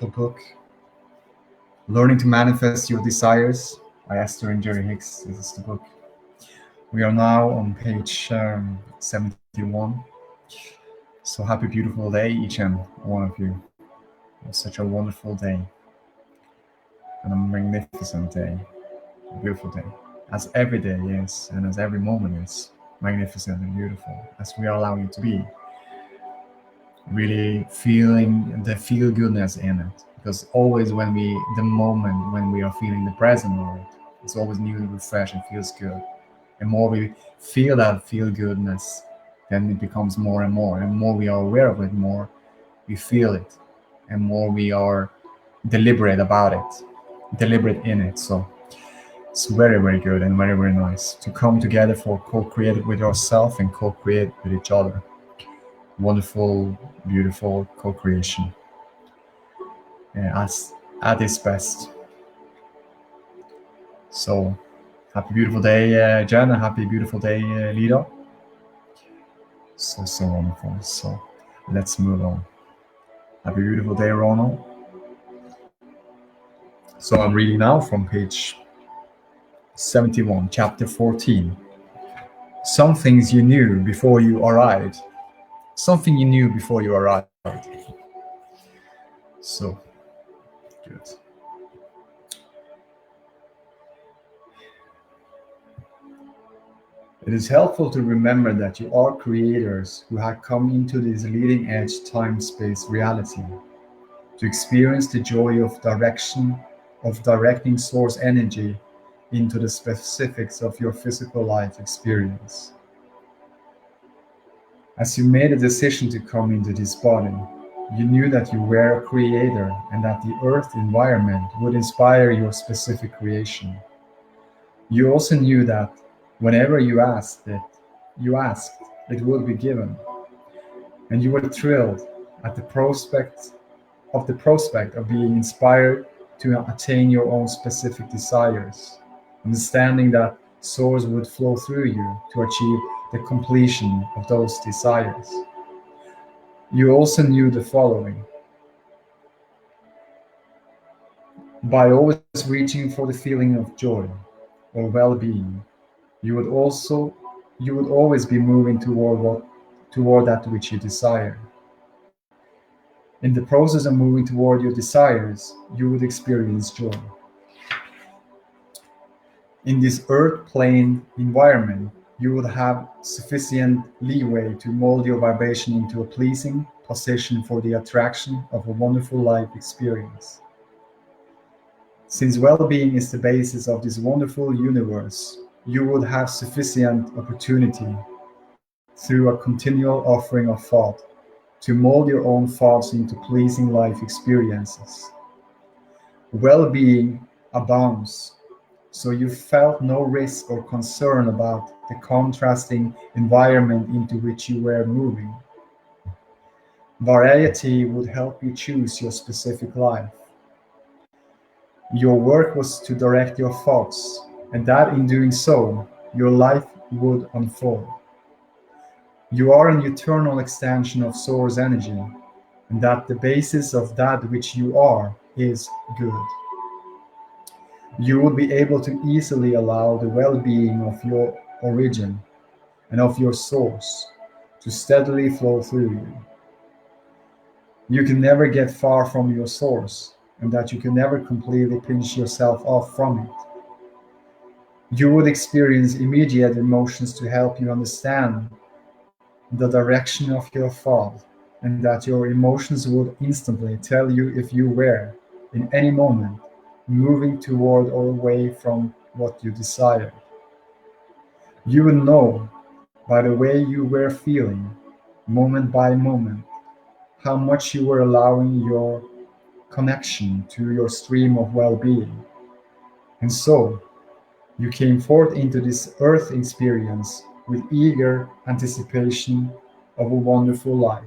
book, Learning to Manifest Your Desires by Esther and Jerry Hicks. This is the book. We are now on page 71. So happy, beautiful day, each and one of you. It's such a wonderful day and a magnificent day, a beautiful day, as every day is and as every moment is magnificent and beautiful, as we are allowing it to be. Really feeling the feel goodness in it, because always the moment when we are feeling the present moment, it's always new and refresh and feels good. And more we feel that feel goodness, then it becomes more and more we are aware of it, more we feel it, and more we are deliberate about it, deliberate in it. So it's very, very good and very, very nice to come together for co-create with yourself and co-create with each other. Wonderful, beautiful co-creation, as at its best. So happy beautiful day, Jen, and happy beautiful day, Lida. So wonderful. So let's move on. Happy beautiful day, Ronald. So I'm reading now from page 71, chapter 14. Some things you knew before you arrived. Something you knew before you arrived. So good. It is helpful to remember that you are creators who have come into this leading edge time-space reality to experience the joy of directing source energy into the specifics of your physical life experience. As you made a decision to come into this body, you knew that you were a creator and that the earth environment would inspire your specific creation. You also knew that whenever you asked, it would be given. And you were thrilled at the prospect of being inspired to attain your own specific desires, understanding that source would flow through you to achieve the completion of those desires. You also knew the following: by always reaching for the feeling of joy or well-being, you would always be moving toward that which you desire. In the process of moving toward your desires, you would experience joy. In this earth plane environment, you would have sufficient leeway to mold your vibration into a pleasing position for the attraction of a wonderful life experience. Since well-being is the basis of this wonderful universe, you would have sufficient opportunity through a continual offering of thought to mold your own thoughts into pleasing life experiences. Well-being abounds, so you felt no risk or concern about the contrasting environment into which you were moving. Variety would help you choose your specific life. Your work was to direct your thoughts, and that in doing so, your life would unfold. You are an eternal extension of source energy, and that the basis of that which you are is good. You would be able to easily allow the well-being of your origin and of your source to steadily flow through you. You can never get far from your source, and that you can never completely pinch yourself off from it. You would experience immediate emotions to help you understand the direction of your thought, and that your emotions would instantly tell you if you were, in any moment, moving toward or away from what you desired. You would know by the way you were feeling, moment by moment, how much you were allowing your connection to your stream of well-being. And so, you came forth into this earth experience with eager anticipation of a wonderful life.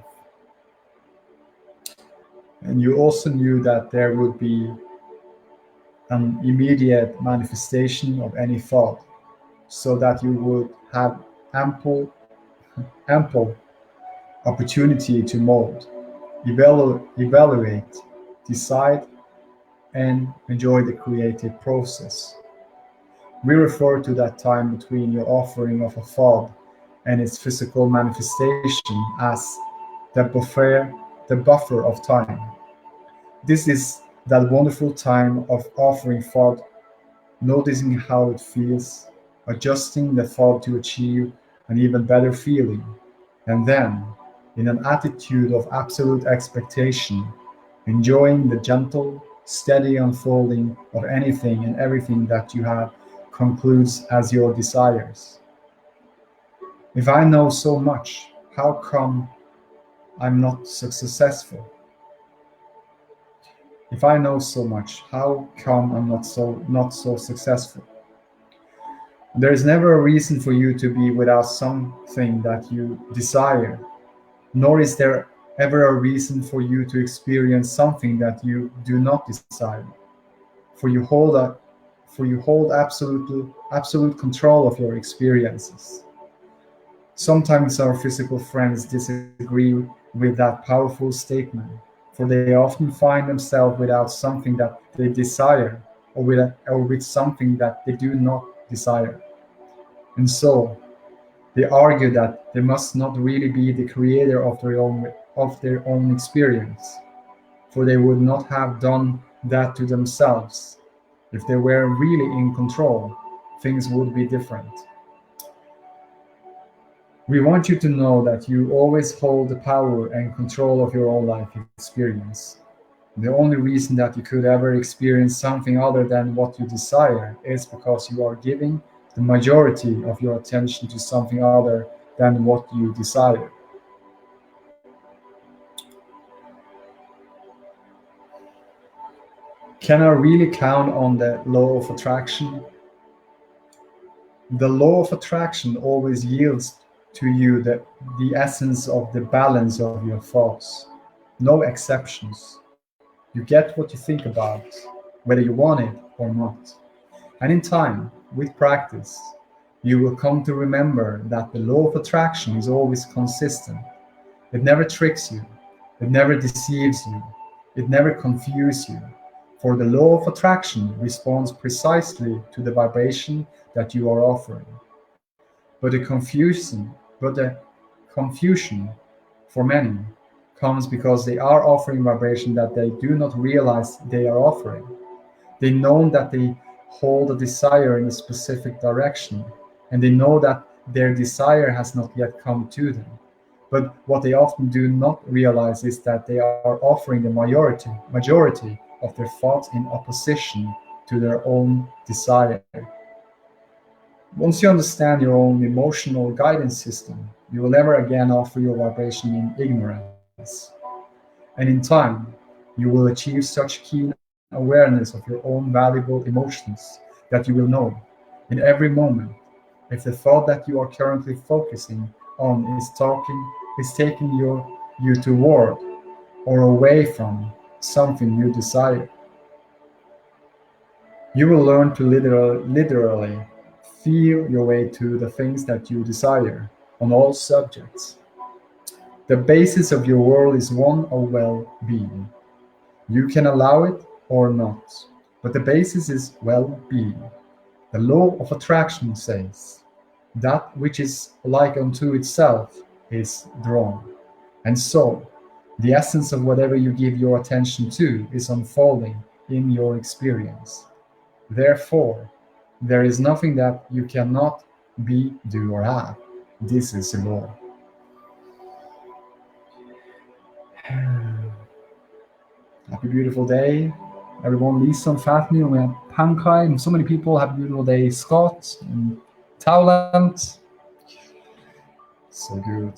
And you also knew that there would be an immediate manifestation of any thought, so that you would have ample opportunity to mold, evaluate, decide, and enjoy the creative process. We refer to that time between your offering of a thought and its physical manifestation as the buffer of time. This is that wonderful time of offering thought, noticing how it feels, adjusting the thought to achieve an even better feeling, and then, in an attitude of absolute expectation, enjoying the gentle, steady unfolding of anything and everything that you have concludes as your desires. If I know so much, how come I'm not successful? If I know so much, how come I'm not so successful? There is never a reason for you to be without something that you desire, nor is there ever a reason for you to experience something that you do not desire. For you hold a, for you hold absolute control of your experiences. Sometimes our physical friends disagree with that powerful statement, for they often find themselves without something that they desire, or with something that they do not desire. And so they argue that they must not really be the creator of their own experience, for they would not have done that to themselves. If they were really in control, things would be different. We want you to know that you always hold the power and control of your own life experience. The only reason that you could ever experience something other than what you desire is because you are giving the majority of your attention to something other than what you desire. Can I really count on the law of attraction? The law of attraction always yields to you the essence of the balance of your thoughts. No exceptions. You get what you think about, whether you want it or not. And in time, with practice, you will come to remember that the law of attraction is always consistent. It never tricks you, it never deceives you, it never confuses you. For the law of attraction responds precisely to the vibration that you are offering. But the confusion for many comes because they are offering vibration that they do not realize they are offering. They know that they hold a desire in a specific direction, and they know that their desire has not yet come to them. But what they often do not realize is that they are offering the majority of their thoughts in opposition to their own desire. Once you understand your own emotional guidance system, you will never again offer your vibration in ignorance. And in time, you will achieve such keen awareness of your own valuable emotions that you will know in every moment if the thought that you are currently focusing on is taking you toward or away from something you desire. You will learn to literally feel your way to the things that you desire on all subjects. The basis of your world is one of well being. You can allow it or not, but the basis is well being. The law of attraction says, that which is like unto itself is drawn. And so, the essence of whatever you give your attention to is unfolding in your experience. Therefore, there is nothing that you cannot be, do, or have. This is the law. Happy beautiful day, everyone. Lisa and Fatmi, and we have Pankai, and so many people. Happy beautiful day, Scott and Towland. So good.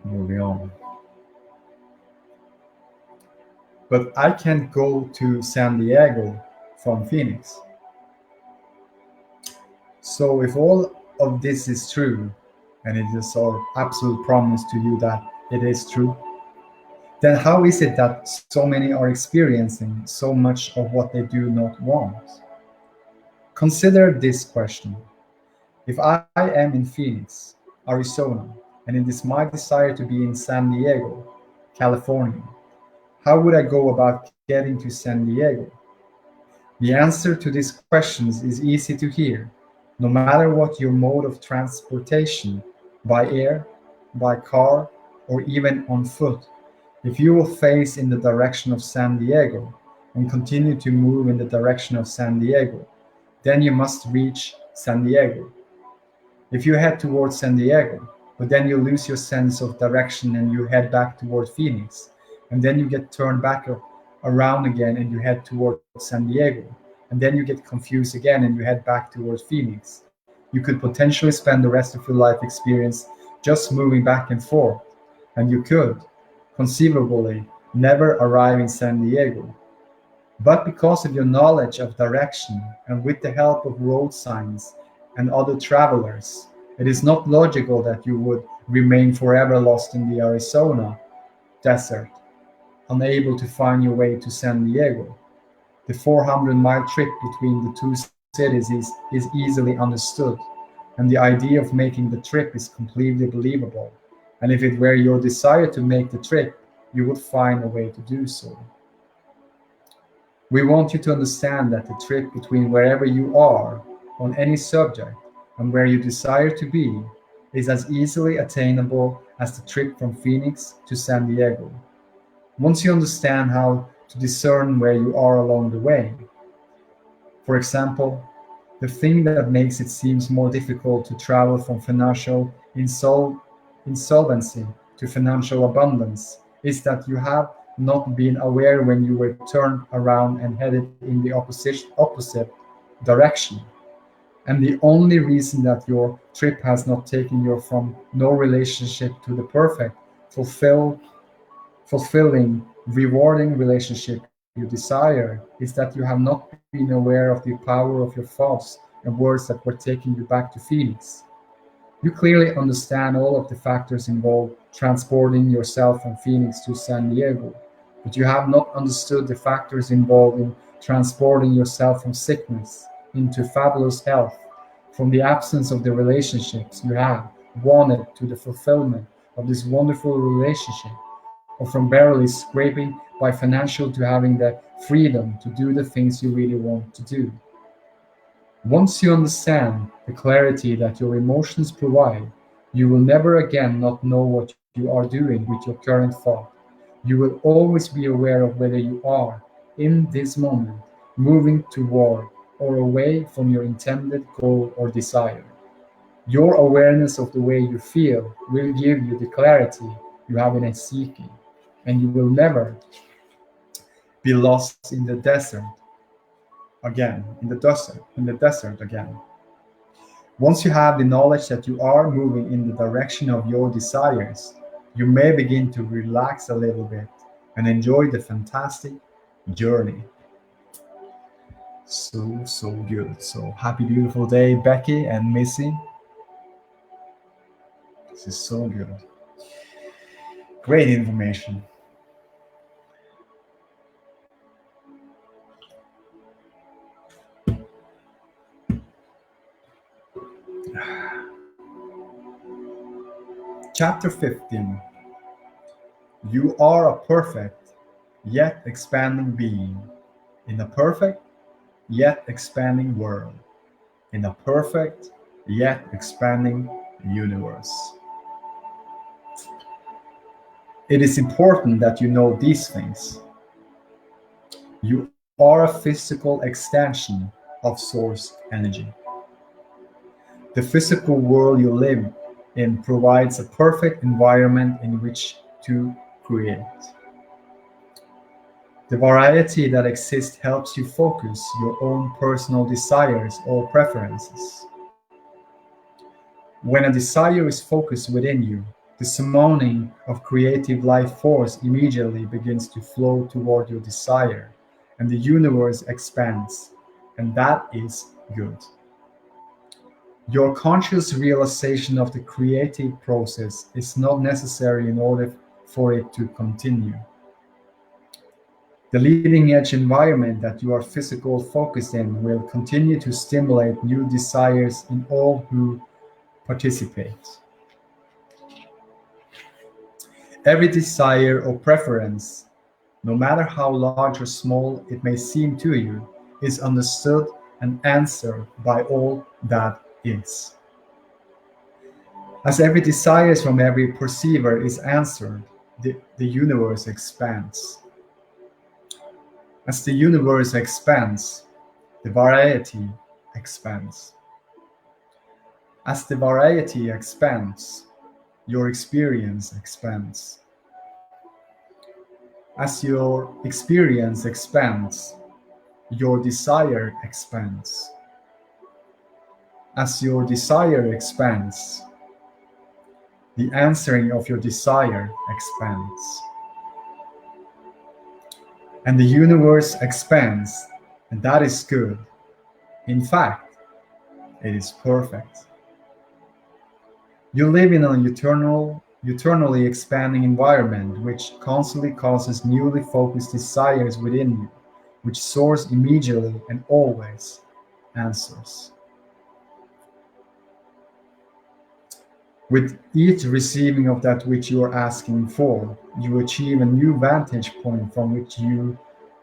Moving on. But I can't go to San Diego from Phoenix. So if all of this is true, and it is our absolute promise to you that it is true, then how is it that so many are experiencing so much of what they do not want? Consider this question. If I am in Phoenix, Arizona, and it is my desire to be in San Diego, California, how would I go about getting to San Diego? The answer to these questions is easy to hear. No matter what your mode of transportation, by air, by car, or even on foot, if you will face in the direction of San Diego and continue to move in the direction of San Diego, then you must reach San Diego. If you head towards San Diego, but then you lose your sense of direction and you head back toward Phoenix, and then you get turned back around again and you head towards San Diego, and then you get confused again and you head back towards Phoenix, you could potentially spend the rest of your life experience just moving back and forth, and you could, conceivably, never arrive in San Diego. But because of your knowledge of direction and with the help of road signs and other travelers, it is not logical that you would remain forever lost in the Arizona desert, unable to find your way to San Diego. The 400-mile trip between the two cities is easily understood, and the idea of making the trip is completely believable. And if it were your desire to make the trip, you would find a way to do so. We want you to understand that the trip between wherever you are on any subject and where you desire to be is as easily attainable as the trip from Phoenix to San Diego. Once you understand how to discern where you are along the way, for example, the thing that makes it seems more difficult to travel from financial insolvency to financial abundance is that you have not been aware when you were turned around and headed in the opposite direction. And the only reason that your trip has not taken you from no relationship to the perfect, fulfilling, rewarding relationship you desire is that you have not been aware of the power of your thoughts and words that were taking you back to Phoenix. You clearly understand all of the factors involved transporting yourself from Phoenix to San Diego, but you have not understood the factors involved in transporting yourself from sickness into fabulous health, from the absence of the relationships you have wanted to the fulfillment of this wonderful relationship, or from barely scraping by financial to having the freedom to do the things you really want to do. Once you understand the clarity that your emotions provide, you will never again not know what you are doing with your current thought. You will always be aware of whether you are, in this moment, moving toward or away from your intended goal or desire. Your awareness of the way you feel will give you the clarity you have been seeking, and you will never be lost in the desert again. Once you have the knowledge that you are moving in the direction of your desires, you may begin to relax a little bit and enjoy the fantastic journey. So good. So happy, beautiful day, Becky and Missy. This is so good. Great information. Chapter 15. You are a perfect yet expanding being in a perfect yet expanding world, in a perfect yet expanding universe. It is important that you know these things. You are a physical extension of source energy. The physical world you live in provides a perfect environment in which to create. The variety that exists helps you focus your own personal desires or preferences. When a desire is focused within you, the summoning of creative life force immediately begins to flow toward your desire, and the universe expands, and that is good. Your conscious realization of the creative process is not necessary in order for it to continue. The leading edge environment that you are physical focused in will continue to stimulate new desires in all who participate. Every desire or preference, no matter how large or small it may seem to you, is understood and answered by all that is. As every desire from every perceiver is answered, the universe expands. As the universe expands, the variety expands. As the variety expands, your experience expands. As your experience expands, your desire expands. As your desire expands, the answering of your desire expands. And the universe expands, and that is good. In fact, it is perfect. You live in an eternally expanding environment which constantly causes newly focused desires within you, which soars immediately and always answers. With each receiving of that which you are asking for, you achieve a new vantage point from which you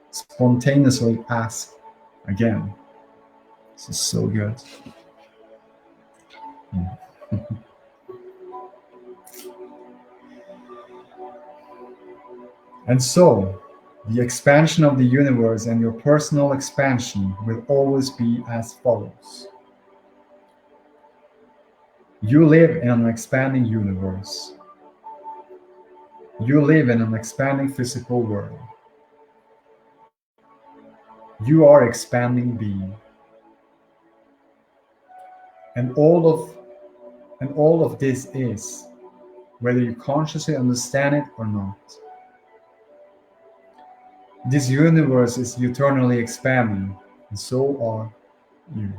spontaneously ask again. This is so good. And so, the expansion of the universe and your personal expansion will always be as follows. You live in an expanding universe. You live in an expanding physical world. You are expanding being. And all of this is, whether you consciously understand it or not. This universe is eternally expanding, and so are you.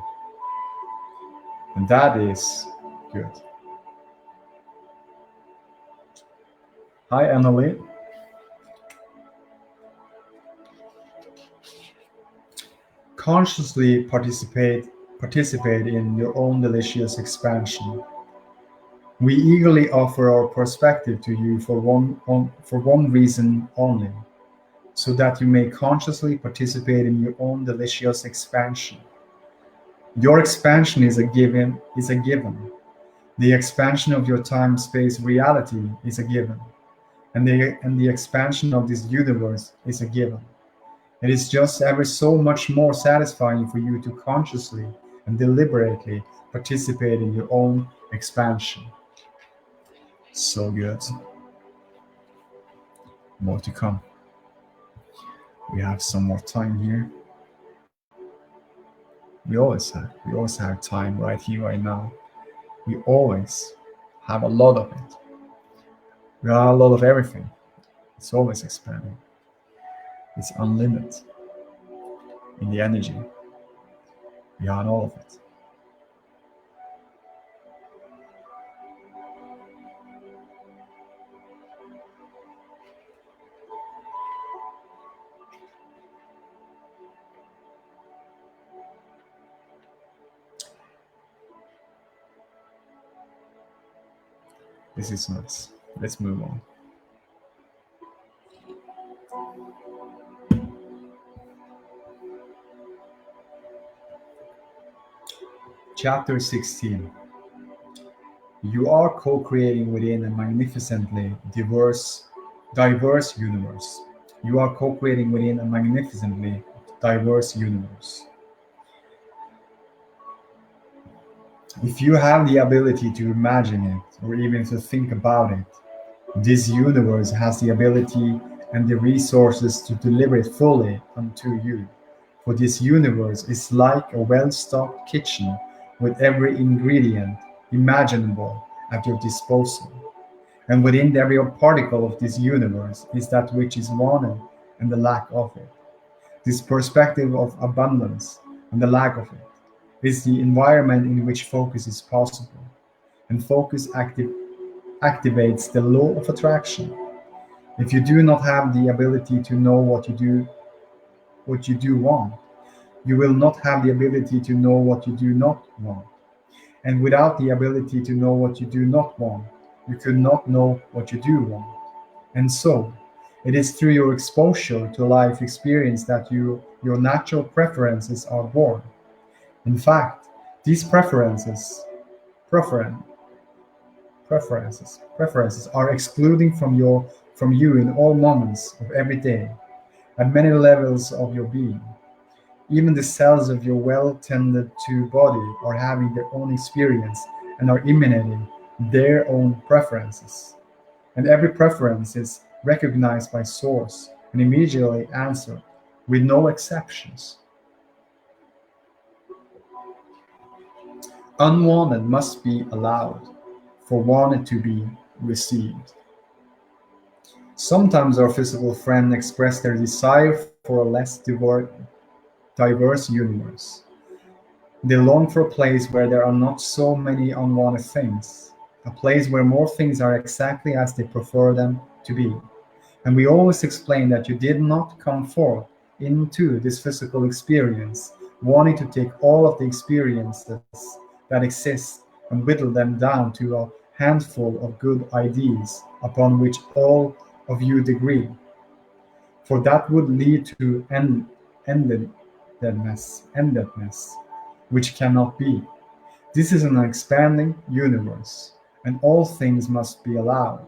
And that is good. Hi, Emily. Consciously participate in your own delicious expansion. We eagerly offer our perspective to you for one reason only, so that you may consciously participate in your own delicious expansion. Your expansion is a given. The expansion of your time-space reality is a given, and the expansion of this universe is a given. It is just ever so much more satisfying for you to consciously and deliberately participate in your own expansion. So good. More to come. We have some more time here. We always have time right here, right now. We always have a lot of it. We have a lot of everything. It's always expanding. It's unlimited in the energy. Beyond all of it. This is nice. Let's move on. Chapter 16. You are co-creating within a magnificently diverse universe. You are co-creating within a magnificently diverse universe. If you have the ability to imagine it, or even to think about it, this universe has the ability and the resources to deliver it fully unto you. For this universe is like a well-stocked kitchen with every ingredient imaginable at your disposal. And within every particle of this universe is that which is wanted and the lack of it. This perspective of abundance and the lack of it is the environment in which focus is possible. And focus activates the law of attraction. If you do not have the ability to know what you do what you do want. You will not have the ability to know what you do not want. And without the ability to know what you do not want, you could not know what you do want. And so, it is through your exposure to life experience that your natural preferences are born. In fact, these preferen, preferences are excluding from you in all moments of every day, at many levels of your being. Even the cells of your well tended to body are having their own experience and are emanating their own preferences. And every preference is recognized by source and immediately answered, with no exceptions. Unwanted must be allowed, for wanted to be received. Sometimes our physical friends express their desire for a less diverse universe. They long for a place where there are not so many unwanted things, a place where more things are exactly as they prefer them to be. And we always explain that you did not come forth into this physical experience wanting to take all of the experiences that exist and whittle them down to a handful of good ideas upon which all of you agree, for that would lead to endedness, which cannot be. This is an expanding universe, and all things must be allowed.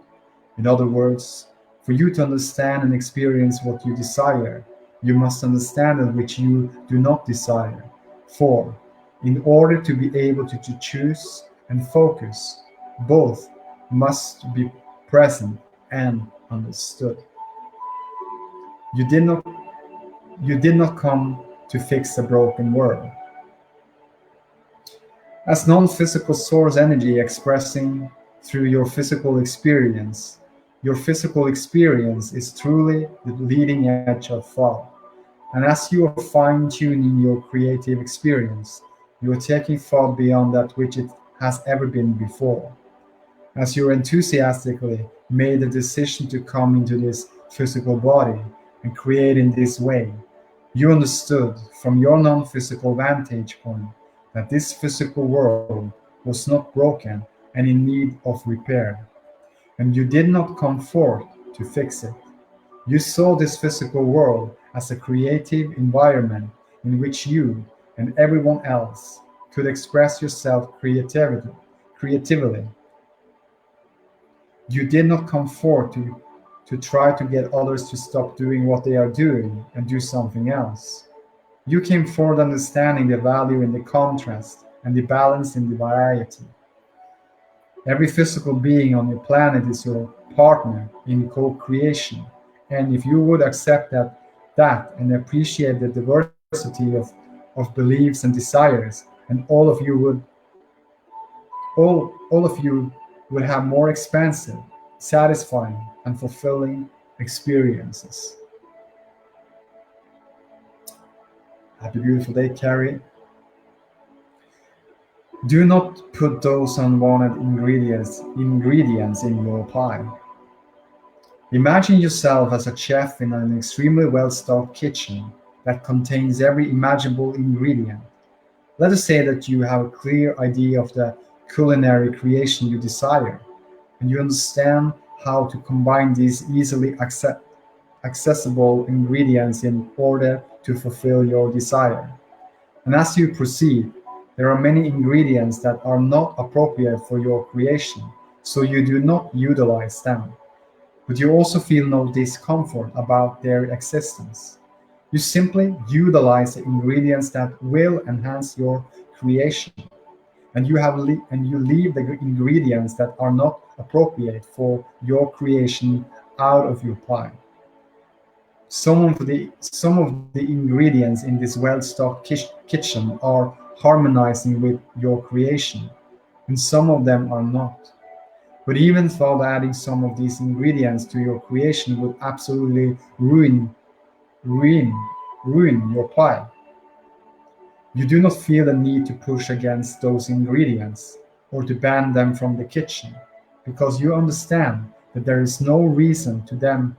In other words, for you to understand and experience what you desire, you must understand that which you do not desire. For, in order to be able to choose and focus, both must be present and understood. You did not you did not come to fix a broken world. As non-physical source energy expressing through your physical experience is truly the leading edge of thought. And as you are fine-tuning your creative experience, you are taking thought beyond that which it has ever been before. As you enthusiastically made the decision to come into this physical body and create in this way, you understood from your non physical vantage point that this physical world was not broken and in need of repair, and you did not come forth to fix it. You saw this physical world as a creative environment in which you and everyone else could express yourself creatively. You did not come forth to try to get others to stop doing what they are doing and do something else. You came forth understanding the value in the contrast and the balance in the variety. Every physical being on your planet is your partner in co-creation. And if you would accept that and appreciate the diversity of beliefs and desires, and all of you would have more expansive, satisfying, and fulfilling experiences. Happy beautiful day, Carrie. Do not put those unwanted ingredients in your pie. Imagine yourself as a chef in an extremely well-stocked kitchen that contains every imaginable ingredient. Let us say that you have a clear idea of the culinary creation you desire, and you understand how to combine these easily accessible ingredients in order to fulfill your desire. And as you proceed, there are many ingredients that are not appropriate for your creation, so you do not utilize them. But you also feel no discomfort about their existence. You simply utilize the ingredients that will enhance your creation, and you leave the ingredients that are not appropriate for your creation out of your pie. Some of the ingredients in this well-stocked kitchen are harmonizing with your creation, and some of them are not. But even though adding some of these ingredients to your creation would absolutely ruin, ruin your pie, you do not feel the need to push against those ingredients or to ban them from the kitchen, because you understand that there is no reason to them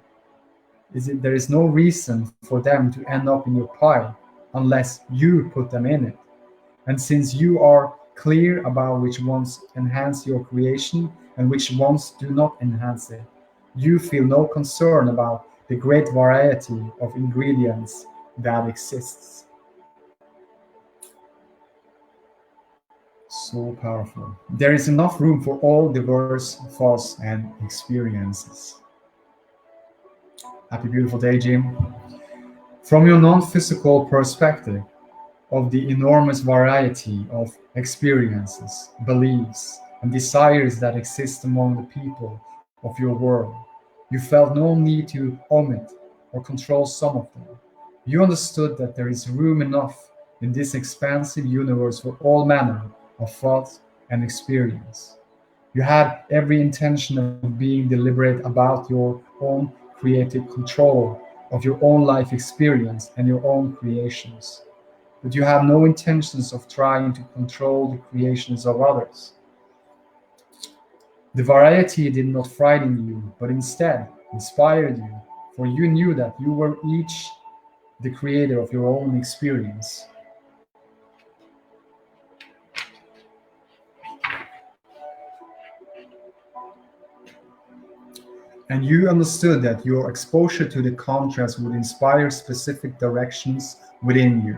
There is no reason for them to end up in your pie unless you put them in it. And since you are clear about which ones enhance your creation and which ones do not enhance it, you feel no concern about the great variety of ingredients that exists. So powerful. There is enough room for all diverse thoughts and experiences. Happy beautiful day, Jim. From your non-physical perspective of the enormous variety of experiences, beliefs, and desires that exist among the people of your world, you felt no need to omit or control some of them. You understood that there is room enough in this expansive universe for all manner of thought and experience. You had every intention of being deliberate about your own creative control of your own life experience and your own creations. But you have no intentions of trying to control the creations of others. The variety did not frighten you, but instead inspired you, for you knew that you were each the creator of your own experience. And you understood that your exposure to the contrast would inspire specific directions within you,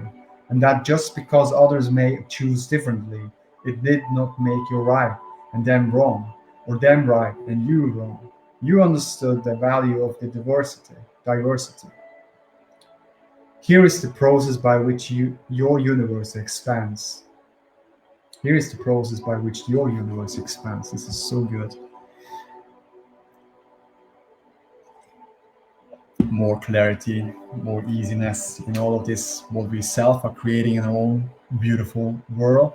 and that just because others may choose differently, it did not make you right and them wrong, or them right and you wrong. You understood the value of the diversity. Here is the process by which your universe expands. Here is the process by which your universe expands. This is so good. More clarity, more easiness in all of this, what we self are creating in our own beautiful world.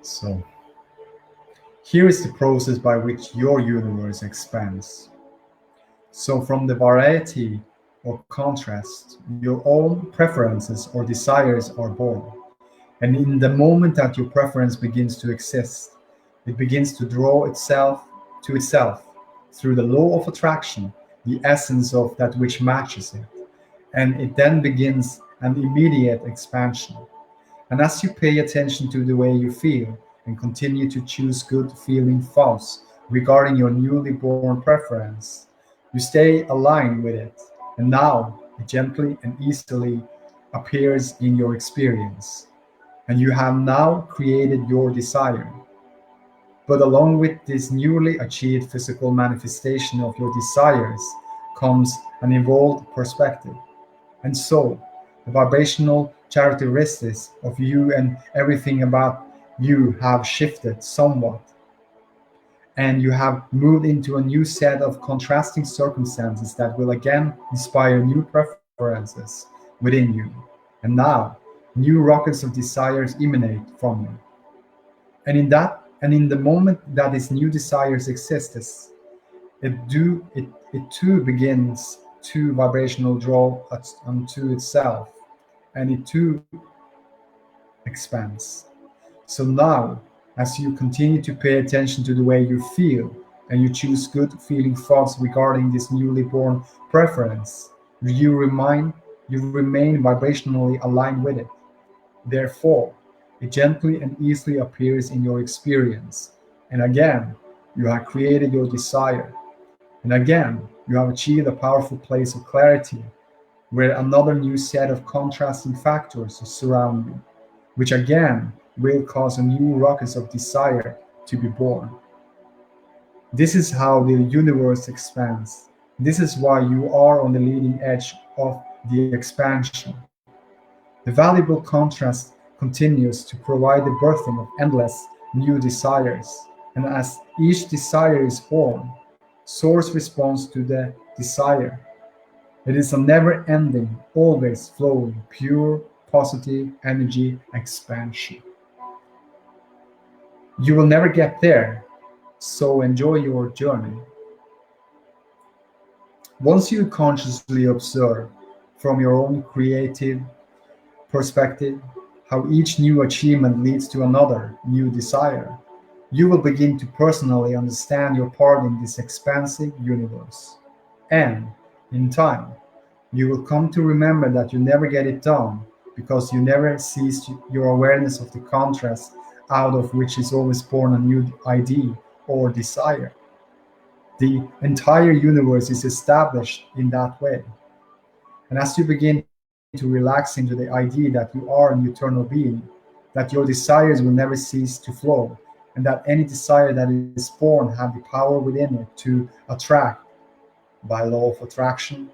So, here is the process by which your universe expands. So, from the variety or contrast, your own preferences or desires are born. And in the moment that your preference begins to exist, it begins to draw itself to itself through the law of attraction, the essence of that which matches it. And it then begins an immediate expansion. And as you pay attention to the way you feel and continue to choose good feeling thoughts regarding your newly born preference, you stay aligned with it. And now it gently and easily appears in your experience. And you have now created your desire. But along with this newly achieved physical manifestation of your desires comes an evolved perspective. And so, the vibrational characteristics of you and everything about you have shifted somewhat. And you have moved into a new set of contrasting circumstances that will again inspire new preferences within you. And now, new rockets of desires emanate from you. And in the moment that these new desires exist, it too begins to vibrational draw unto itself, and it too expands. So now, as you continue to pay attention to the way you feel, and you choose good feeling thoughts regarding this newly born preference, you remain vibrationally aligned with it. Therefore, it gently and easily appears in your experience. And again, you have created your desire. And again, you have achieved a powerful place of clarity where another new set of contrasting factors surround you, which again will cause a new rocket of desire to be born. This is how the universe expands. This is why you are on the leading edge of the expansion. The valuable contrast continues to provide the birthing of endless new desires. And as each desire is born, Source responds to the desire. It is a never ending, always flowing, pure, positive energy expansion. You will never get there, so enjoy your journey. Once you consciously observe from your own creative perspective how each new achievement leads to another new desire, You will begin to personally understand your part in this expansive universe. And, in time, you will come to remember that you never get it done because you never cease your awareness of the contrast out of which is always born a new idea or desire. The entire universe is established in that way. And as you begin to relax into the idea that you are an eternal being, that your desires will never cease to flow, and that any desire that is born have the power within it to attract, by law of attraction,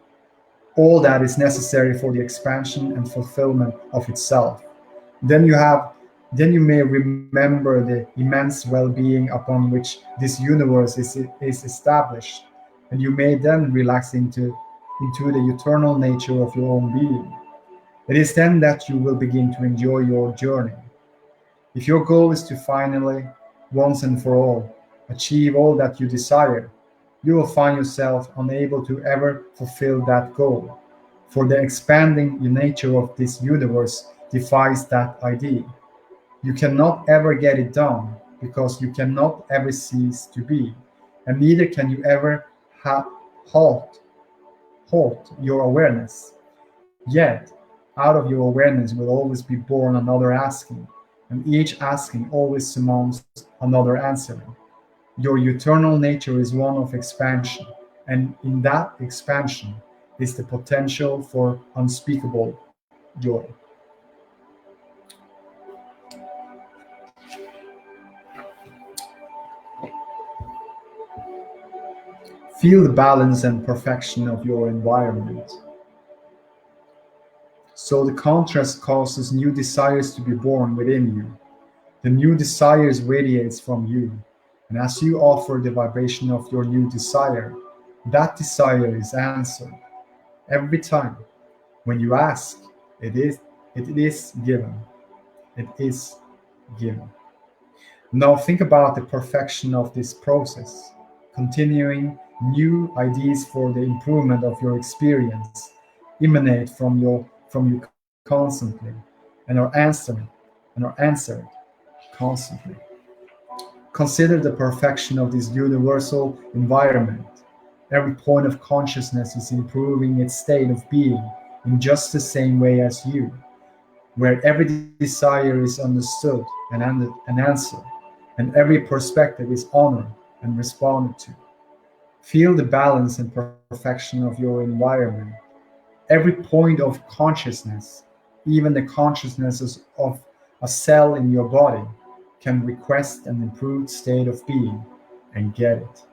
all that is necessary for the expansion and fulfillment of itself. Then you have then you may remember the immense well-being upon which this universe is established, and you may then relax into the eternal nature of your own being. It is then that you will begin to enjoy your journey. If your goal is to finally, once and for all, achieve all that you desire, you will find yourself unable to ever fulfill that goal, for the expanding nature of this universe defies that idea. You cannot ever get it done because you cannot ever cease to be, and neither can you ever halt, halt your awareness. Yet, out of your awareness will always be born another asking, and each asking always surmounts another answering. Your eternal nature is one of expansion, and in that expansion is the potential for unspeakable joy. Feel the balance and perfection of your environment. So the contrast causes new desires to be born within you. The new desires radiates from you, and as you offer the vibration of your new desire, that desire is answered. Every time when you ask, it is given. It is given. Now think about the perfection of this process, continuing new ideas for the improvement of your experience emanate from you constantly and are answered constantly. Consider the perfection of this universal environment. Every point of consciousness is improving its state of being in just the same way as you, where every desire is understood and answered, and every perspective is honored and responded to. Feel the balance and perfection of your environment. Every point of consciousness, even the consciousnesses of a cell in your body, can request an improved state of being and get it.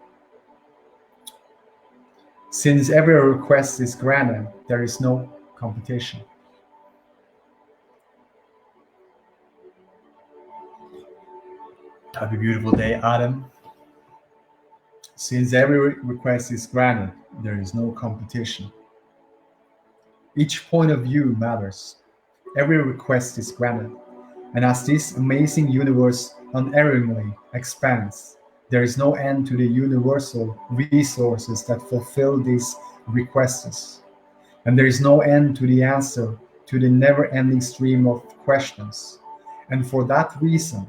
Since every request is granted, there is no competition. Have a beautiful day, Adam. Since every request is granted, there is no competition. Each point of view matters. Every request is granted. And as this amazing universe unerringly expands, there is no end to the universal resources that fulfill these requests. And there is no end to the answer to the never ending stream of questions. And for that reason,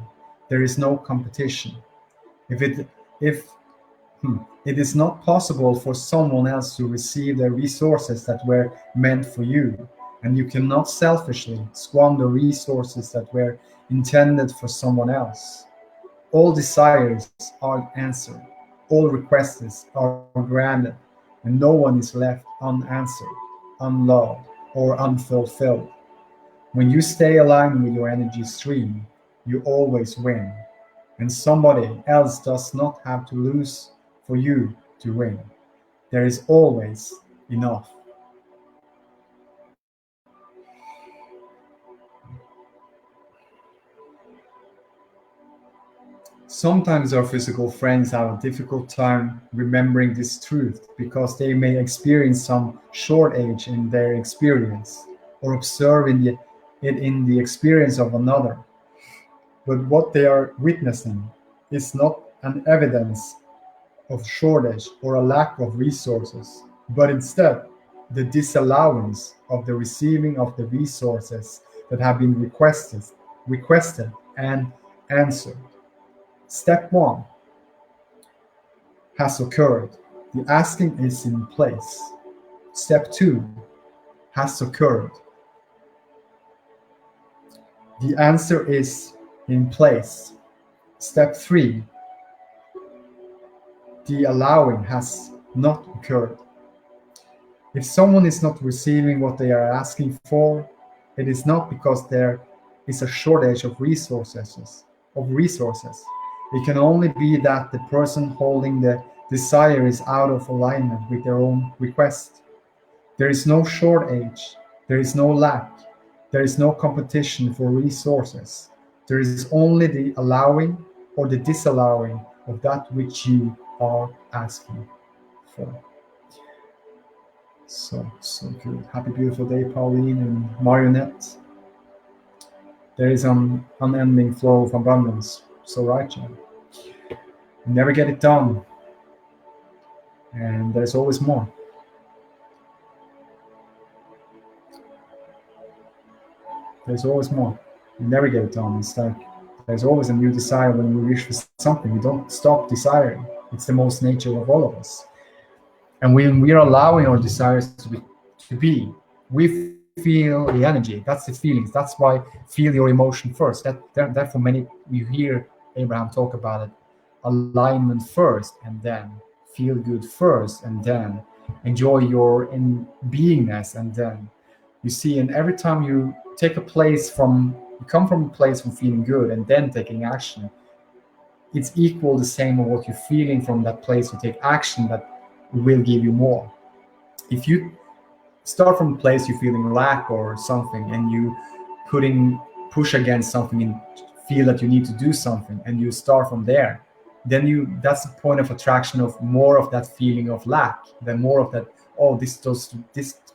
there is no competition. If it if it is not possible for someone else to receive the resources that were meant for you, and you cannot selfishly squander resources that were intended for someone else. All desires are answered, all requests are granted, and no one is left unanswered, unloved, or unfulfilled. When you stay aligned with your energy stream, you always win, and somebody else does not have to lose for you to win. There is always enough. Sometimes our physical friends have a difficult time remembering this truth because they may experience some shortage in their experience or observe it in the experience of another. But what they are witnessing is not an evidence of shortage or a lack of resources, but instead the disallowance of the receiving of the resources that have been requested and answered. Step one has occurred. The asking is in place. Step two has occurred. The answer is in place. Step three, the allowing has not occurred. If someone is not receiving what they are asking for, it is not because there is a shortage of resources. It can only be that the person holding the desire is out of alignment with their own request. There is no shortage, there is no lack, there is no competition for resources. There is only the allowing or the disallowing of that which you are asking for. So good. Happy beautiful day, Pauline and Marionette. There is an unending flow of abundance. So right, Jen. You never get it done. And there's always more. There's always more. You never get it done. It's like there's always a new desire when we wish for something. We don't stop desiring. It's the most nature of all of us. And when we are allowing our desires to be, we feel the energy. That's the feelings. That's why feel your emotion first. That for many, you hear Abraham talk about it. Alignment first, and then feel good first, and then enjoy your beingness, and then you see. And every time you take a place from, you come from a place from feeling good and then taking action, it's equal the same of what you're feeling from that place to take action that will give you more. If you start from a place you're feeling lack or something, and you push against something and feel that you need to do something, and you start from there, then that's the point of attraction of more of that feeling of lack, then more of that, oh, this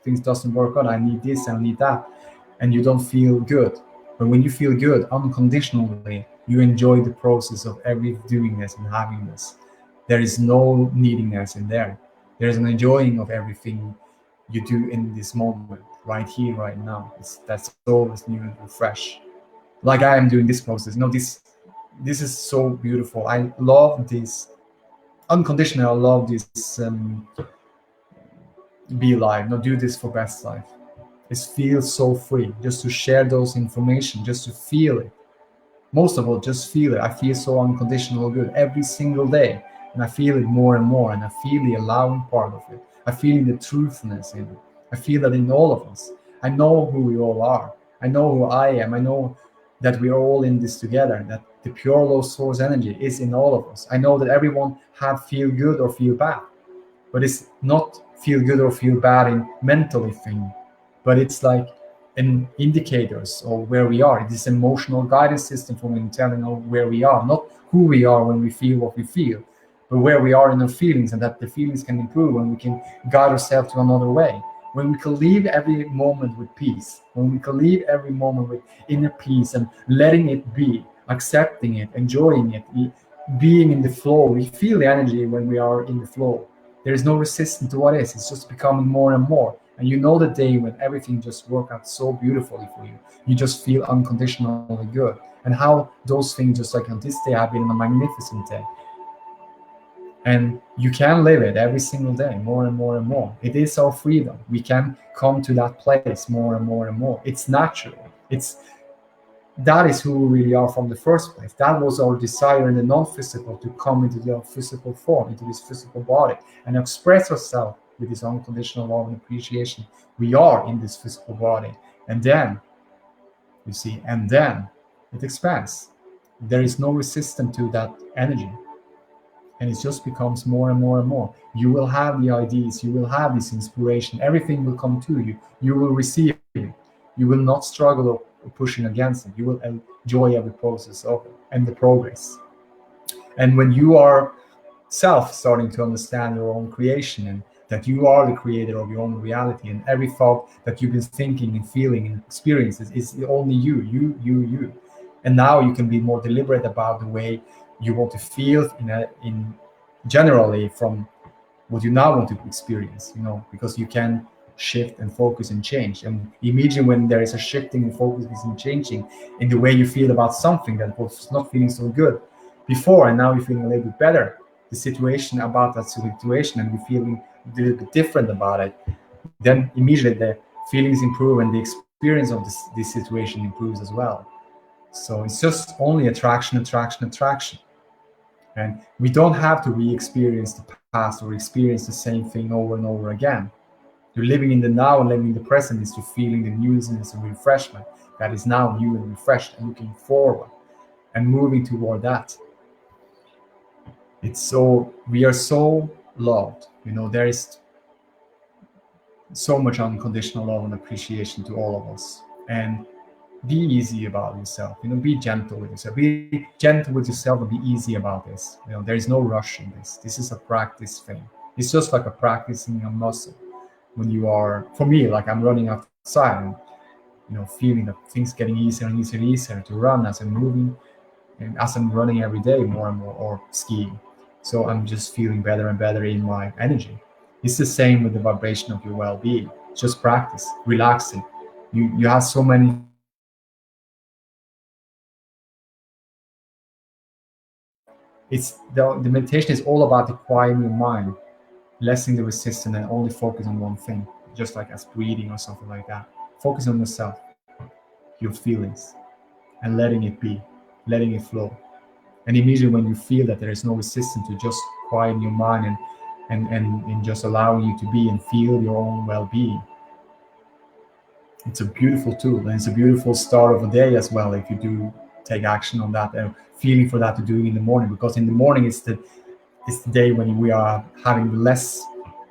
thing doesn't work out, I need this, I need that, and you don't feel good. But when you feel good unconditionally, you enjoy the process of every doing this and having this. There is no neediness in there. There's an enjoying of everything you do in this moment, right here, right now. That's always new and fresh. Like I am doing this process. This is so beautiful. I love this unconditional. I love this be life. Do this for best life. It feels so free just to share those information, just to feel it. Most of all, just feel it. I feel so unconditional good every single day. And I feel it more and more, and I feel the allowing part of it. I feel the truthfulness in it. I feel that in all of us. I know who we all are. I know who I am. I know that we are all in this together, that the pure low source energy is in all of us. I know that everyone have feel good or feel bad, but it's not feel good or feel bad in mentally thing, but it's like an indicators of where we are. It is emotional guidance system for when telling of where we are, not who we are when we feel what we feel, but where we are in our feelings, and that the feelings can improve and we can guide ourselves to another way. When we can live every moment with peace, when we can live every moment with inner peace and letting it be, accepting it, enjoying it, being in the flow. We feel the energy when we are in the flow. There is no resistance to what is. It's just becoming more and more. And you know the day when everything just works out so beautifully for you. You just feel unconditionally good. And how those things, just like on this day, have been a magnificent day. And you can live it every single day, more and more and more. It is our freedom. We can come to that place more and more and more. It's natural. That is who we really are from the first place. That was our desire in the non-physical, to come into the physical form, into this physical body, and express ourselves with this unconditional love and appreciation. We are in this physical body. And then, you see, and then it expands. There is no resistance to that energy. And it just becomes more and more and more. You will have the ideas, you will have this inspiration, everything will come to you. You will receive it. You will not struggle or pushing against it. You will enjoy every process of it and the progress. And when you are starting to understand your own creation, and that you are the creator of your own reality, and every thought that you've been thinking and feeling and experiences is only you. And now you can be more deliberate about the way you want to feel in generally from what you now want to experience, because you can shift and focus and change. And immediately when there is a shifting and focus and changing in the way you feel about something that was not feeling so good, before, and now you're feeling a little bit better, the situation about that situation, and you're feeling a little bit different about it, then immediately the feelings improve and the experience of this situation improves as well. So it's just only attraction, attraction, attraction. And we don't have to re-experience the past or experience the same thing over and over again. You're living in the now and living in the present is to feeling the newness and refreshment that is now new and refreshed and looking forward and moving toward that. It's so, we are so loved. There is so much unconditional love and appreciation to all of us. And be easy about yourself. Be gentle with yourself. Be gentle with yourself and be easy about this. There is no rush in this. This is a practice thing. It's just like a practicing a muscle. When you are, for me, like I'm running outside and feeling that things getting easier and easier and easier to run as I'm moving and as I'm running every day more and more, or skiing. So I'm just feeling better and better in my energy. It's the same with the vibration of your well-being. Just practice, relaxing. You have so many things to do in your life. The meditation is all about the quieting your mind, lessening the resistance, and only focus on one thing, just like as breathing or something like that. Focus on yourself, your feelings, and letting it be, letting it flow. And immediately when you feel that there is no resistance, to just quiet your mind and just allowing you to be and feel your own well-being. It's a beautiful tool, and it's a beautiful start of a day as well if you do take action on that and feeling for that to do in the morning, because in the morning it's the day when we are having less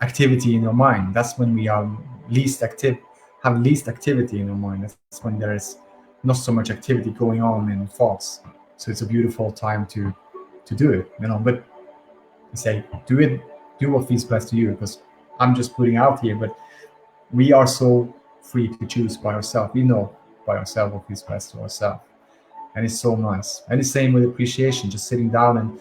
activity in our mind. That's when we are least active, have least activity in our mind. That's when there is not so much activity going on in thoughts. So it's a beautiful time to do it. But I say do what feels best to you, because I'm just putting out here, but we are so free to choose by ourselves. We know by ourselves what feels best to ourselves. And it's so nice. And the same with appreciation, just sitting down and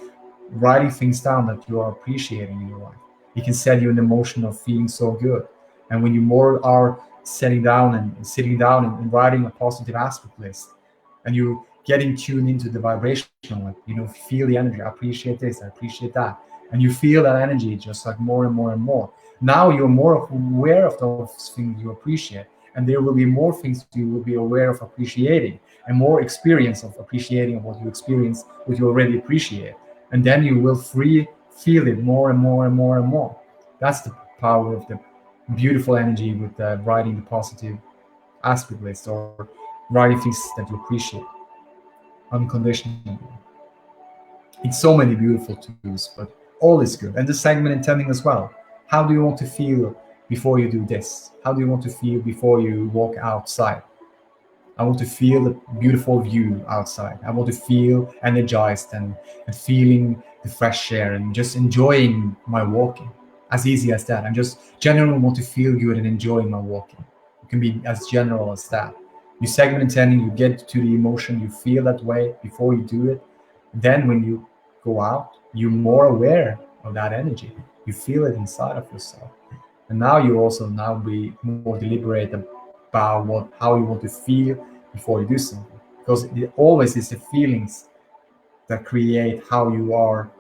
writing things down that you are appreciating in your life. It can set you in the motion of feeling so good. And when you more are sitting down and writing a positive aspect list, and you getting tuned into the vibrational, like, feel the energy. I appreciate this, I appreciate that. And you feel that energy just like more and more and more. Now you're more aware of those things you appreciate. And there will be more things you will be aware of appreciating, and more experience of appreciating of what you experience, what you already appreciate. And then you will feel it more and more and more and more. That's the power of the beautiful energy with writing the positive aspect list, or writing things that you appreciate unconditionally. It's so many beautiful tools, but all is good. And the segment intending as well. How do you want to feel before you do this? How do you want to feel before you walk outside? I want to feel the beautiful view outside. I want to feel energized and feeling the fresh air and just enjoying my walking. As easy as that. I just generally want to feel good and enjoying my walking. It can be as general as that. You segment intending, you get to the emotion, you feel that way before you do it. Then when you go out, you're more aware of that energy. You feel it inside of yourself. And now you also now be more deliberate about how you want to feel before you do something. Because it always is the feelings that create how you are.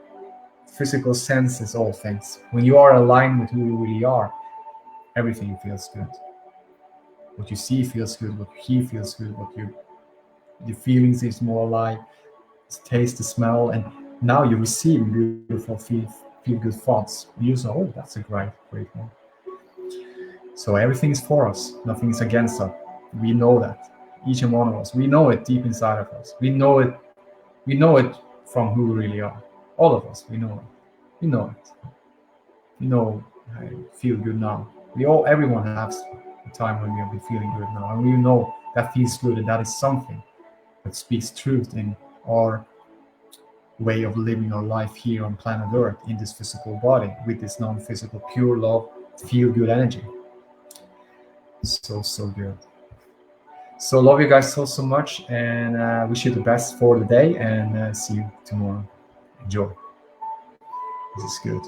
Physical senses, all things. When you are aligned with who you really are, everything feels good. What you see feels good, what you hear feels good, the feelings is more alive, taste, the smell, and now you receive beautiful feel good thoughts. You say, oh, that's a great one. So everything is for us, nothing is against us. We know that. Each and one of us. We know it deep inside of us. We know it from who we really are. All of us, we know it. We know it. We know I feel good now. Everyone has a time when we have been feeling good now, and we know that feels good, and that is something that speaks truth in our way of living our life here on planet Earth, in this physical body, with this non-physical, pure love, feel good energy. So good. So love you guys so much, and wish you the best for the day, and see you tomorrow. Enjoy. This is good.